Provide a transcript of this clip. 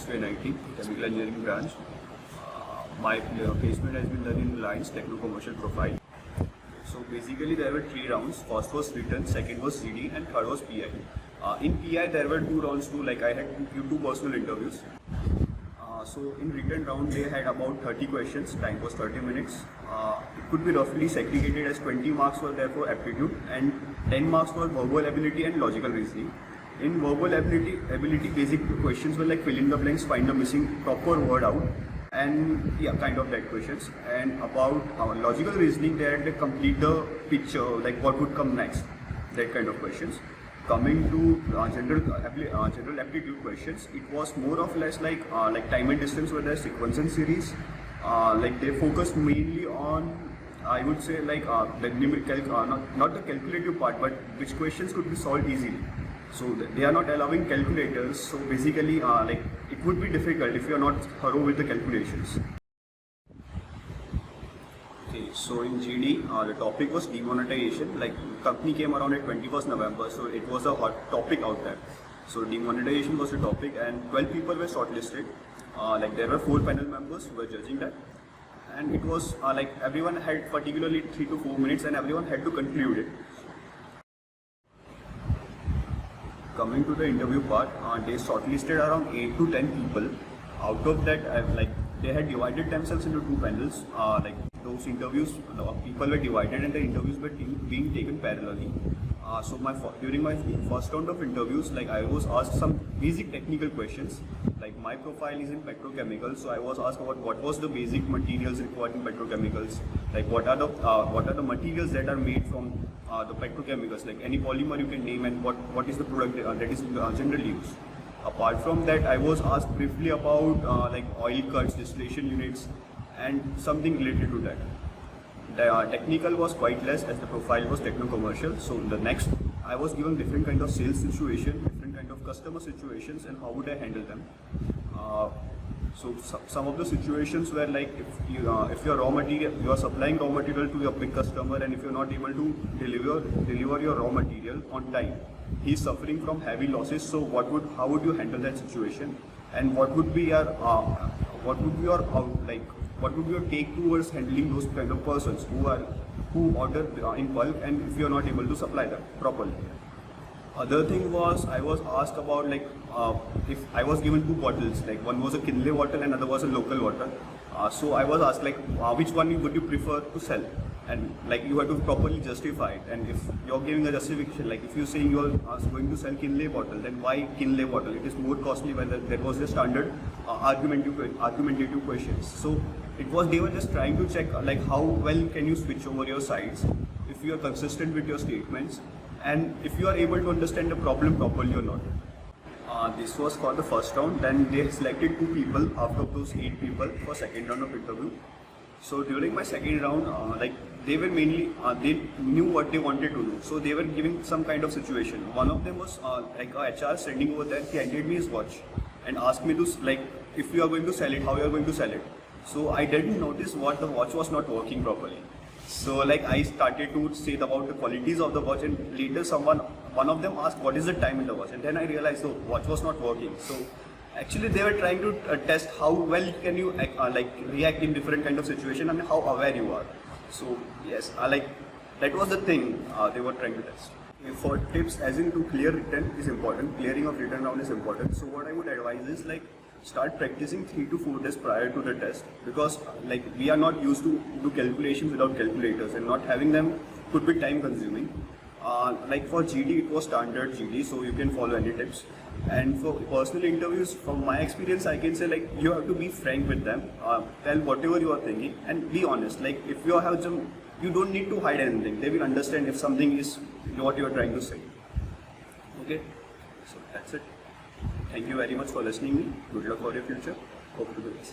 Maths to NIT, Chemical Engineering branch. My placement has been done in Reliance Techno-Commercial Profile. So basically there were 3 rounds. First was written, second was GD, and third was PI. In PI there were 2 rounds too, like I had two personal interviews. So in written round they had about 30 questions, time was 30 minutes. It could be roughly segregated as 20 marks were there for aptitude and 10 marks for verbal ability and logical reasoning. In verbal ability basic questions were like fill in the blanks, find the missing proper word out, and yeah, kind of that questions. And about logical reasoning, they had to complete the picture, like what would come next, that kind of questions. Coming to general aptitude questions, it was more or less like time and distance were there, sequence and series. Like they focused mainly on, I would say, like the numerical, not the calculative part, but which questions could be solved easily. So they are not allowing calculators. So basically, like it would be difficult if you are not thorough with the calculations. Okay, so in GD, the topic was demonetization. Like company came around at 21st November, so it was a hot topic out there. So demonetization was the topic, and 12 people were shortlisted. Like there were 4 panel members who were judging that, and it was like everyone had particularly 3 to 4 minutes, and everyone had to conclude it. Coming to the interview part, they shortlisted around 8 to 10 people. Out of that, like they had divided themselves into 2 panels. Like those interviews, people were divided and the interviews were being taken parallelly. So during my first round of interviews, like I was asked some basic technical questions. Like my profile is in petrochemicals, so I was asked about what was the basic materials required in petrochemicals. Like what are the materials that are made from the petrochemicals. Like any polymer you can name, and what is the product that is generally used. Apart from that, I was asked briefly about like oil cuts, distillation units, and something related to that. The technical was quite less as the profile was techno-commercial. So the next, I was given different kind of sales situation, different kind of customer situations, and how would I handle them. So some of the situations were like if your raw material, you are supplying raw material to your big customer, and if you are not able to deliver your raw material on time, he is suffering from heavy losses. So how would you handle that situation, and what would be your take towards handling those kind of persons who order in bulk, and if you are not able to supply them properly. Other thing was, I was asked about like if I was given 2 bottles, like one was a Kinley bottle and other was a local water. So I was asked like which one would you prefer to sell, and like you have to properly justify it. And if you're giving a justification, like if you're saying you're going to sell Kinley bottle, then why Kinley bottle? It is more costly, when there was a standard argumentative questions. So they were just trying to check like how well can you switch over your sides, if you are consistent with your statements, and if you are able to understand the problem properly or not. This was for the first round. Then they selected 2 people out of those 8 people for second round of interview. So during my second round, like they were mainly, they knew what they wanted to do. So they were giving some kind of situation. One of them was like a HR standing over there. He handed me his watch and asked me to, like, if you are going to sell it, how you are going to sell it. So I didn't notice what the watch was not working properly. So like I started to say about the qualities of the watch, and later one of them asked what is the time in the watch, and then I realized the watch was not working. So actually they were trying to test how well can you like react in different kind of situation and how aware you are. So yes, like that was the thing they were trying to test. For tips, as in to clear written is important, clearing of written round is important. So what I would advise is like start practicing 3 to 4 days prior to the test, because like we are not used to do calculations without calculators, and not having them could be time consuming. Like for GD, it was standard GD, so you can follow any tips. And for personal interviews, from my experience, I can say like you have to be frank with them, tell whatever you are thinking, and be honest. Like if you have some, you don't need to hide anything. They will understand if something is what you are trying to say. Okay, so that's it. Thank you very much for listening to me. Good luck for your future. Hope to do this.